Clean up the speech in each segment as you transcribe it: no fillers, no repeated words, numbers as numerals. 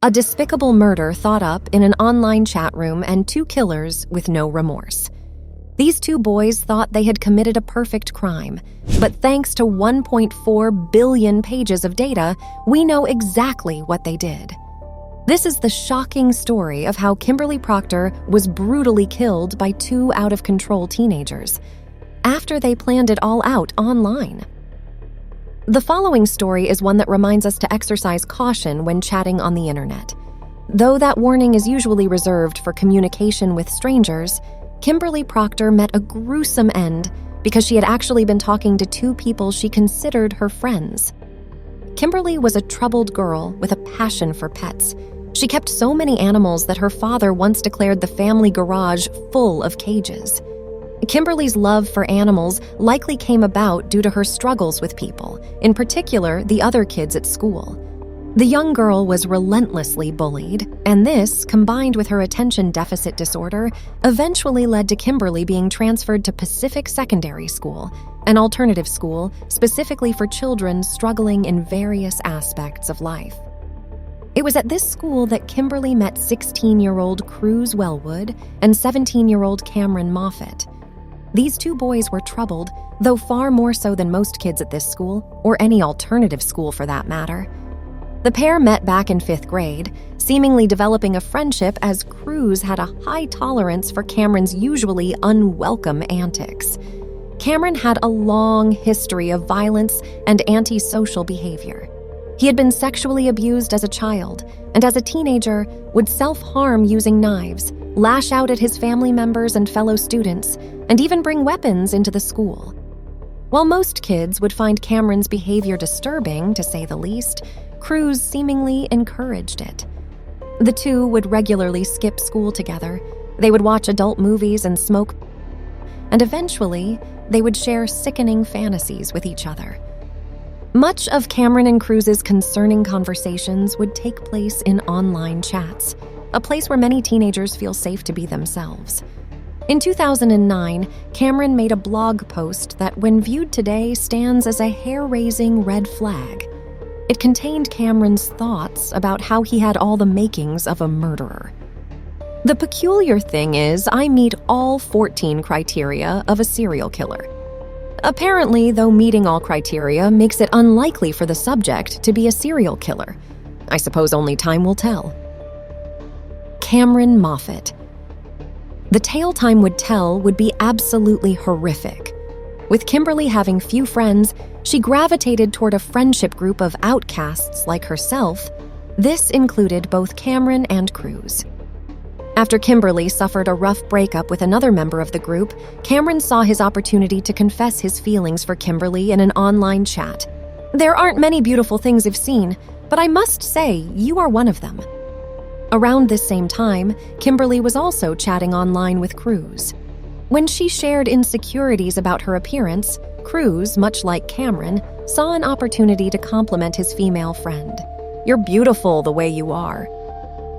A despicable murder thought up in an online chat room and 2 killers with no remorse. These 2 boys thought they had committed a perfect crime, but thanks to 1.4 billion pages of data, we know exactly what they did. This is the shocking story of how Kimberly Proctor was brutally killed by 2 out-of-control teenagers after they planned it all out online. The following story is one that reminds us to exercise caution when chatting on the internet. Though that warning is usually reserved for communication with strangers, Kimberly Proctor met a gruesome end because she had actually been talking to 2 people she considered her friends. Kimberly was a troubled girl with a passion for pets. She kept so many animals that her father once declared the family garage full of cages. Kimberly's love for animals likely came about due to her struggles with people, in particular the other kids at school. The young girl was relentlessly bullied, and this, combined with her attention deficit disorder, eventually led to Kimberly being transferred to Pacific Secondary School, an alternative school specifically for children struggling in various aspects of life. It was at this school that Kimberly met 16-year-old Cruz and 17-year-old Cameron Moffat. These 2 boys were troubled, though far more so than most kids at this school, or any alternative school for that matter. The pair met back in 5th grade, seemingly developing a friendship as Cruz had a high tolerance for Cameron's usually unwelcome antics. Cameron had a long history of violence and antisocial behavior. He had been sexually abused as a child, and as a teenager would self-harm using knives, lash out at his family members and fellow students, and even bring weapons into the school. While most kids would find Cameron's behavior disturbing, to say the least, Cruz seemingly encouraged it. The 2 would regularly skip school together. They would watch adult movies and smoke, and eventually, they would share sickening fantasies with each other. Much of Cameron and Cruz's concerning conversations would take place in online chats, a place where many teenagers feel safe to be themselves. In 2009, Cameron made a blog post that, when viewed today, stands as a hair-raising red flag. It contained Cameron's thoughts about how he had all the makings of a murderer. The peculiar thing is, I meet all 14 criteria of a serial killer. Apparently, though meeting all criteria makes it unlikely for the subject to be a serial killer. I suppose only time will tell. Cameron Moffat. The tale time would tell would be absolutely horrific. With Kimberly having few friends, she gravitated toward a friendship group of outcasts like herself. This included both Cameron and Cruz. After Kimberly suffered a rough breakup with another member of the group, Cameron saw his opportunity to confess his feelings for Kimberly in an online chat. "There aren't many beautiful things I've seen, but I must say you are one of them." Around this same time, Kimberly was also chatting online with Cruz. When she shared insecurities about her appearance, Cruz, much like Cameron, saw an opportunity to compliment his female friend. "You're beautiful the way you are."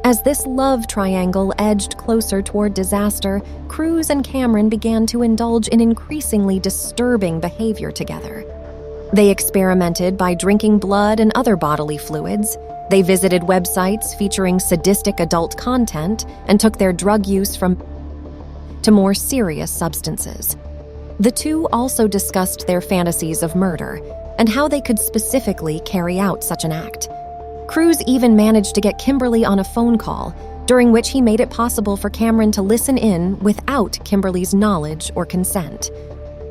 As this love triangle edged closer toward disaster, Cruz and Cameron began to indulge in increasingly disturbing behavior together. They experimented by drinking blood and other bodily fluids. They visited websites featuring sadistic adult content and took their drug use to more serious substances. The 2 also discussed their fantasies of murder and how they could specifically carry out such an act. Cruz even managed to get Kimberly on a phone call, during which he made it possible for Cameron to listen in without Kimberly's knowledge or consent.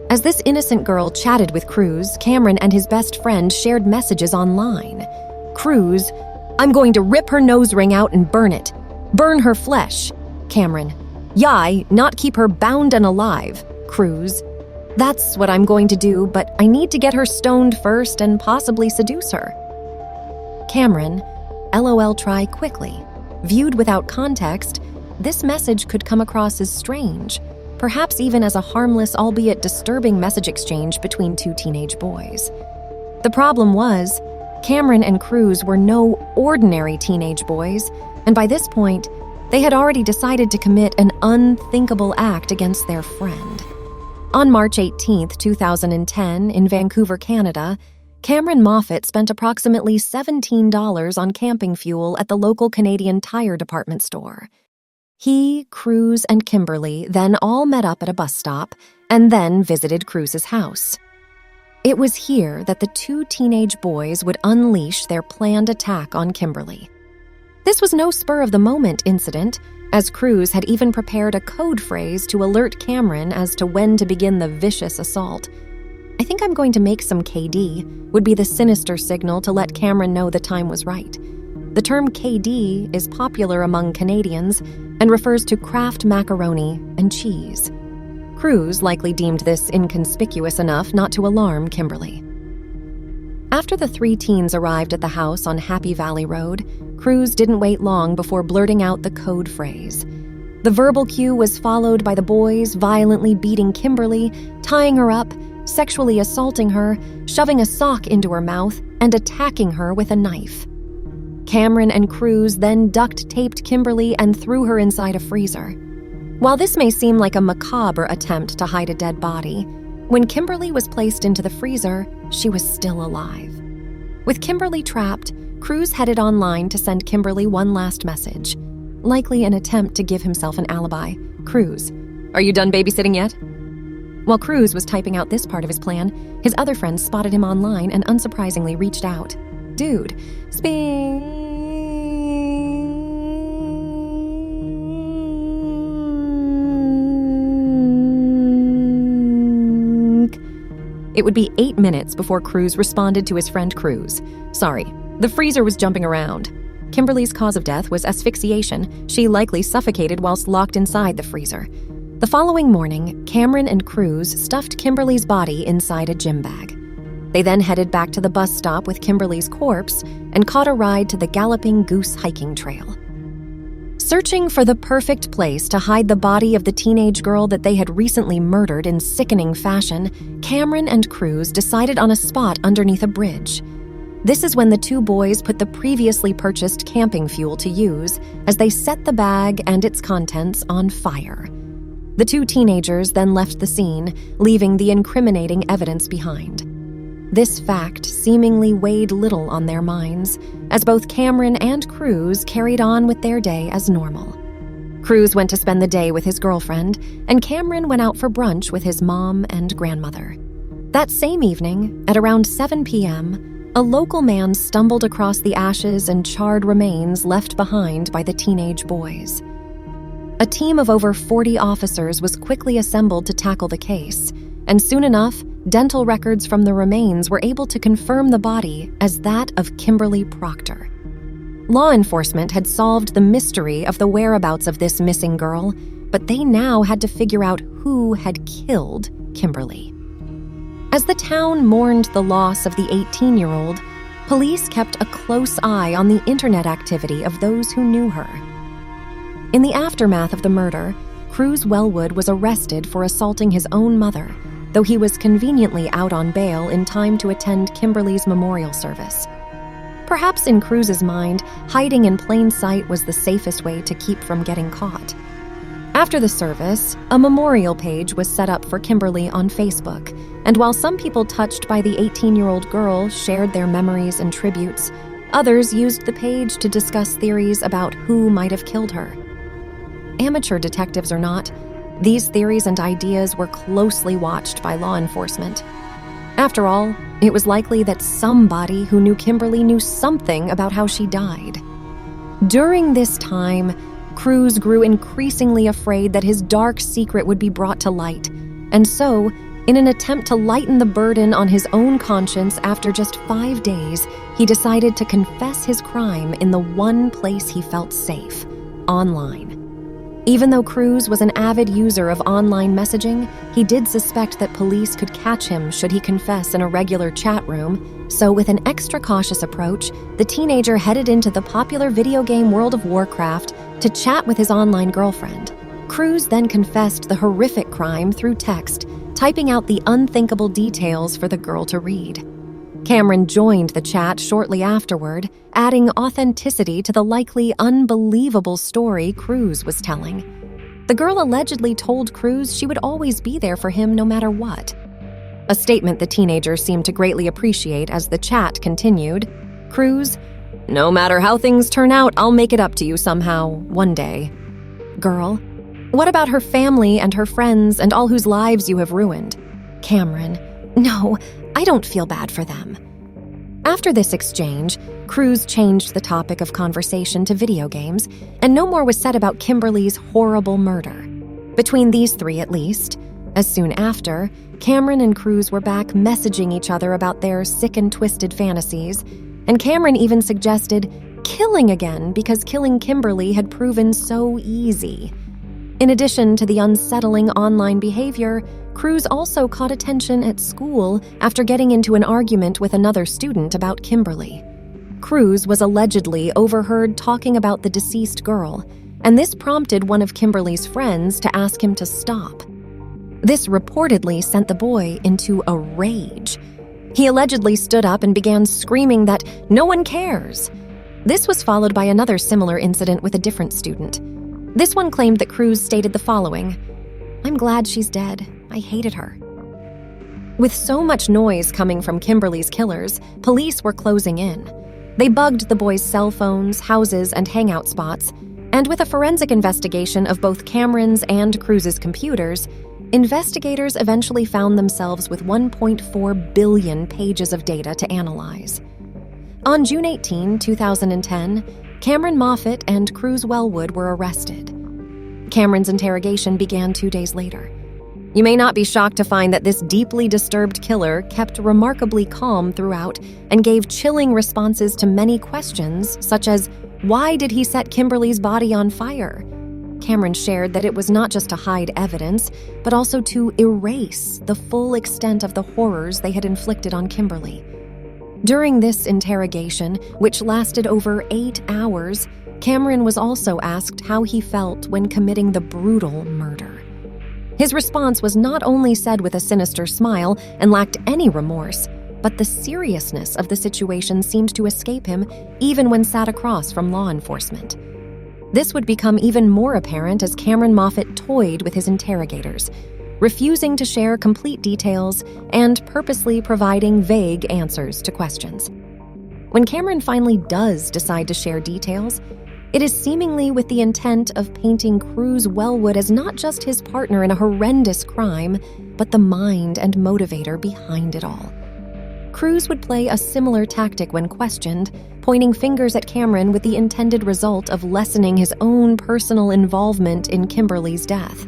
As this innocent girl chatted with Cruz, Cameron and his best friend shared messages online. Cruz, "I'm going to rip her nose ring out and burn it. Burn her flesh." Cameron, "Yai, not keep her bound and alive." Cruz, "That's what I'm going to do, but I need to get her stoned first and possibly seduce her." Cameron, "LOL, try quickly." Viewed without context, this message could come across as strange, perhaps even as a harmless, albeit disturbing message exchange between 2 teenage boys. The problem was, Cameron and Cruz were no ordinary teenage boys, and by this point, they had already decided to commit an unthinkable act against their friend. On March 18, 2010, in Vancouver, Canada, Cameron Moffat spent approximately $17 on camping fuel at the local Canadian Tire department store. He, Cruz, and Kimberly then all met up at a bus stop and then visited Cruz's house. It was here that the two teenage boys would unleash their planned attack on Kimberly. This was no spur-of-the-moment incident, as Cruz had even prepared a code phrase to alert Cameron as to when to begin the vicious assault. "I think I'm going to make some KD," would be the sinister signal to let Cameron know the time was right. The term KD is popular among Canadians and refers to Kraft macaroni and cheese. Cruz likely deemed this inconspicuous enough not to alarm Kimberly. After the three teens arrived at the house on Happy Valley Road, Cruz didn't wait long before blurting out the code phrase. The verbal cue was followed by the boys violently beating Kimberly, tying her up, sexually assaulting her, shoving a sock into her mouth, and attacking her with a knife. Cameron and Cruz then duct-taped Kimberly and threw her inside a freezer. While this may seem like a macabre attempt to hide a dead body, when Kimberly was placed into the freezer, she was still alive. With Kimberly trapped, Cruz headed online to send Kimberly one last message, likely an attempt to give himself an alibi. "Cruz, are you done babysitting yet?" While Cruz was typing out this part of his plan, his other friends spotted him online and unsurprisingly reached out. "Dude, speak." It would be 8 minutes before Cruz responded to his friend Cruz. "Sorry, the freezer was jumping around." Kimberly's cause of death was asphyxiation. She likely suffocated whilst locked inside the freezer. The following morning, Cameron and Cruz stuffed Kimberly's body inside a gym bag. They then headed back to the bus stop with Kimberly's corpse and caught a ride to the Galloping Goose hiking trail. Searching for the perfect place to hide the body of the teenage girl that they had recently murdered in sickening fashion, Cameron and Cruz decided on a spot underneath a bridge. This is when the two boys put the previously purchased camping fuel to use as they set the bag and its contents on fire. The two teenagers then left the scene, leaving the incriminating evidence behind. This fact seemingly weighed little on their minds, as both Cameron and Cruz carried on with their day as normal. Cruz went to spend the day with his girlfriend, and Cameron went out for brunch with his mom and grandmother. That same evening, at around 7 p.m., a local man stumbled across the ashes and charred remains left behind by the teenage boys. A team of over 40 officers was quickly assembled to tackle the case, and soon enough, dental records from the remains were able to confirm the body as that of Kimberly Proctor. Law enforcement had solved the mystery of the whereabouts of this missing girl, but they now had to figure out who had killed Kimberly. As the town mourned the loss of the 18-year-old, police kept a close eye on the internet activity of those who knew her. In the aftermath of the murder, Cruz Wellwood was arrested for assaulting his own mother, though he was conveniently out on bail in time to attend Kimberly's memorial service. Perhaps in Cruz's mind, hiding in plain sight was the safest way to keep from getting caught. After the service, a memorial page was set up for Kimberly on Facebook, and while some people touched by the 18-year-old girl shared their memories and tributes, others used the page to discuss theories about who might have killed her. Amateur detectives or not, these theories and ideas were closely watched by law enforcement. After all, it was likely that somebody who knew Kimberly knew something about how she died. During this time, Cruz grew increasingly afraid that his dark secret would be brought to light, and so, in an attempt to lighten the burden on his own conscience after just 5 days, he decided to confess his crime in the one place he felt safe: online. Even though Cruz was an avid user of online messaging, he did suspect that police could catch him should he confess in a regular chat room, so with an extra cautious approach, the teenager headed into the popular video game World of Warcraft to chat with his online girlfriend. Cruz then confessed the horrific crime through text, typing out the unthinkable details for the girl to read. Cameron joined the chat shortly afterward, adding authenticity to the likely unbelievable story Cruz was telling. The girl allegedly told Cruz she would always be there for him no matter what. a statement the teenager seemed to greatly appreciate as the chat continued. Cruz, no matter how things turn out, I'll make it up to you somehow, one day. Girl, what about her family and her friends and all whose lives you have ruined? Cameron, no, I don't feel bad for them. After this exchange, Cruz changed the topic of conversation to video games, and no more was said about Kimberly's horrible murder. Between these three, at least. As soon after, Cameron and Cruz were back messaging each other about their sick and twisted fantasies, and Cameron even suggested killing again because killing Kimberly had proven so easy. In addition to the unsettling online behavior, Cruz also caught attention at school after getting into an argument with another student about Kimberly. Cruz was allegedly overheard talking about the deceased girl, and this prompted one of Kimberly's friends to ask him to stop. This reportedly sent the boy into a rage. He allegedly stood up and began screaming that no one cares. This was followed by another similar incident with a different student. This one claimed that Cruz stated the following, "I'm glad she's dead. I hated her." With so much noise coming from Kimberly's killers, police were closing in. They bugged the boys' cell phones, houses, and hangout spots, and with a forensic investigation of both Cameron's and Cruz's computers, investigators eventually found themselves with 1.4 billion pages of data to analyze. On June 18, 2010, Cameron Moffett and Cruz Wellwood were arrested. Cameron's interrogation began 2 days later. You may not be shocked to find that this deeply disturbed killer kept remarkably calm throughout and gave chilling responses to many questions, such as, why did he set Kimberly's body on fire? Cameron shared that it was not just to hide evidence, but also to erase the full extent of the horrors they had inflicted on Kimberly. During this interrogation, which lasted over 8 hours, Cameron was also asked how he felt when committing the brutal murder. His response was not only said with a sinister smile and lacked any remorse, but the seriousness of the situation seemed to escape him even when sat across from law enforcement. This would become even more apparent as Cameron Moffett toyed with his interrogators, refusing to share complete details and purposely providing vague answers to questions. When Cameron finally does decide to share details, it is seemingly with the intent of painting Cruz Wellwood as not just his partner in a horrendous crime, but the mind and motivator behind it all. Cruz would play a similar tactic when questioned, pointing fingers at Cameron with the intended result of lessening his own personal involvement in Kimberly's death.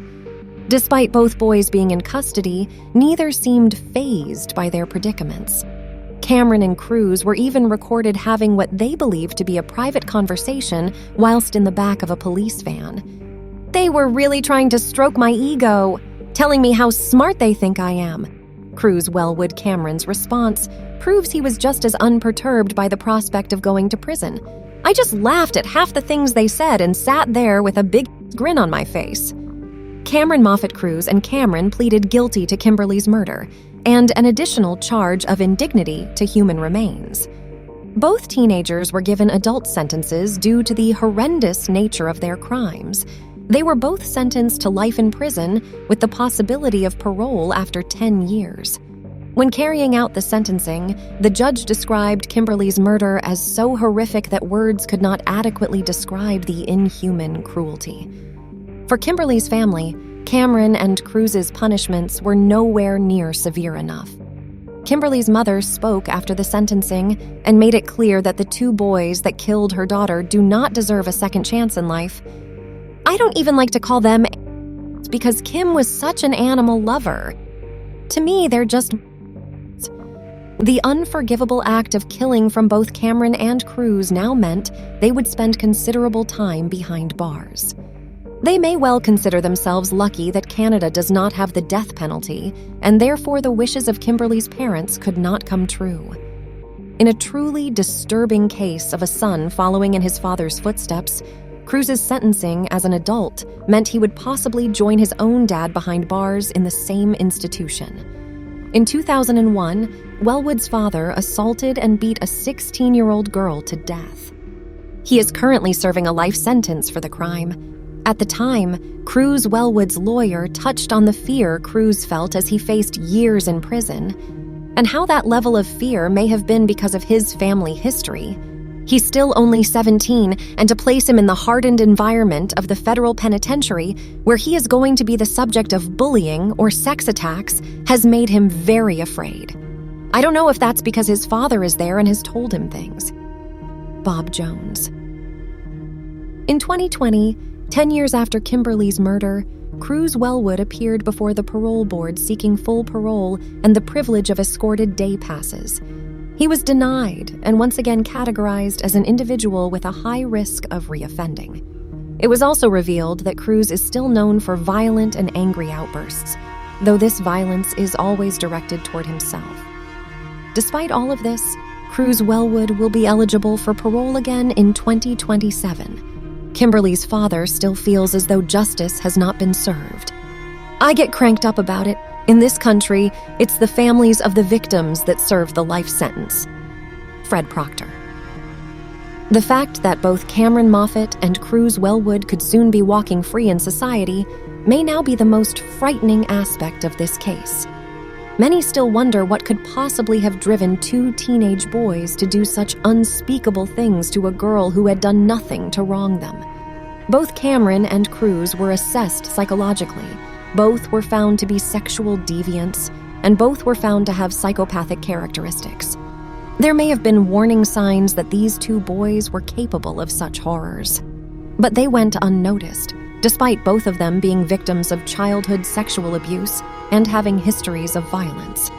Despite both boys being in custody, neither seemed fazed by their predicaments. Cameron and Cruz were even recorded having what they believed to be a private conversation whilst in the back of a police van. They were really trying to stroke my ego, telling me how smart they think I am. Cruz Wellwood Cameron's response proves he was just as unperturbed by the prospect of going to prison. I just laughed at half the things they said and sat there with a big grin on my face. Cameron Moffett Cruz and Cameron pleaded guilty to Kimberly's murder and an additional charge of indignity to human remains. Both teenagers were given adult sentences due to the horrendous nature of their crimes. They were both sentenced to life in prison with the possibility of parole after 10 years. When carrying out the sentencing, the judge described Kimberly's murder as so horrific that words could not adequately describe the inhuman cruelty. For Kimberly's family, Cameron and Cruz's punishments were nowhere near severe enough. Kimberly's mother spoke after the sentencing and made it clear that the two boys that killed her daughter do not deserve a second chance in life. I don't even like to call them because Kim was such an animal lover. To me, they're just... The unforgivable act of killing from both Cameron and Cruz now meant they would spend considerable time behind bars. They may well consider themselves lucky that Canada does not have the death penalty, and therefore the wishes of Kimberly's parents could not come true. In a truly disturbing case of a son following in his father's footsteps, Cruz's sentencing as an adult meant he would possibly join his own dad behind bars in the same institution. In 2001, Wellwood's father assaulted and beat a 16-year-old girl to death. He is currently serving a life sentence for the crime. At the time, Cruz Wellwood's lawyer touched on the fear Cruz felt as he faced years in prison, and how that level of fear may have been because of his family history. He's still only 17, and to place him in the hardened environment of the federal penitentiary, where he is going to be the subject of bullying or sex attacks, has made him very afraid. I don't know if that's because his father is there and has told him things. Bob Jones. In 2020, 10 years after Kimberly's murder, Cruz Wellwood appeared before the parole board seeking full parole and the privilege of escorted day passes. He was denied and once again categorized as an individual with a high risk of reoffending. It was also revealed that Cruz is still known for violent and angry outbursts, though this violence is always directed toward himself. Despite all of this, Cruz Wellwood will be eligible for parole again in 2027. Kimberly's father still feels as though justice has not been served. I get cranked up about it. In this country, it's the families of the victims that serve the life sentence. Fred Proctor. The fact that both Cameron Moffat and Cruz Wellwood could soon be walking free in society may now be the most frightening aspect of this case. Many still wonder what could possibly have driven two teenage boys to do such unspeakable things to a girl who had done nothing to wrong them. Both Cameron and Cruz were assessed psychologically. Both were found to be sexual deviants, and both were found to have psychopathic characteristics. There may have been warning signs that these two boys were capable of such horrors. But they went unnoticed, despite both of them being victims of childhood sexual abuse and having histories of violence.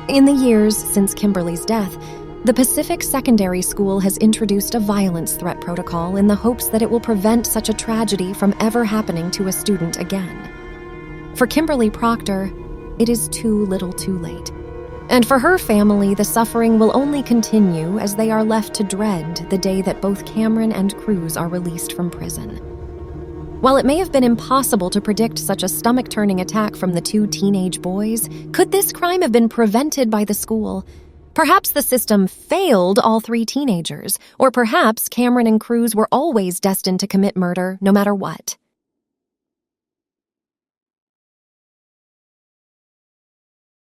In the years since Kimberly's death, the Pacific Secondary School has introduced a violence threat protocol in the hopes that it will prevent such a tragedy from ever happening to a student again. For Kimberly Proctor, it is too little too late. And for her family, the suffering will only continue as they are left to dread the day that both Cameron and Cruz are released from prison. While it may have been impossible to predict such a stomach-turning attack from the two teenage boys, could this crime have been prevented by the school? Perhaps the system failed all three teenagers, or perhaps Cameron and Cruz were always destined to commit murder no matter what.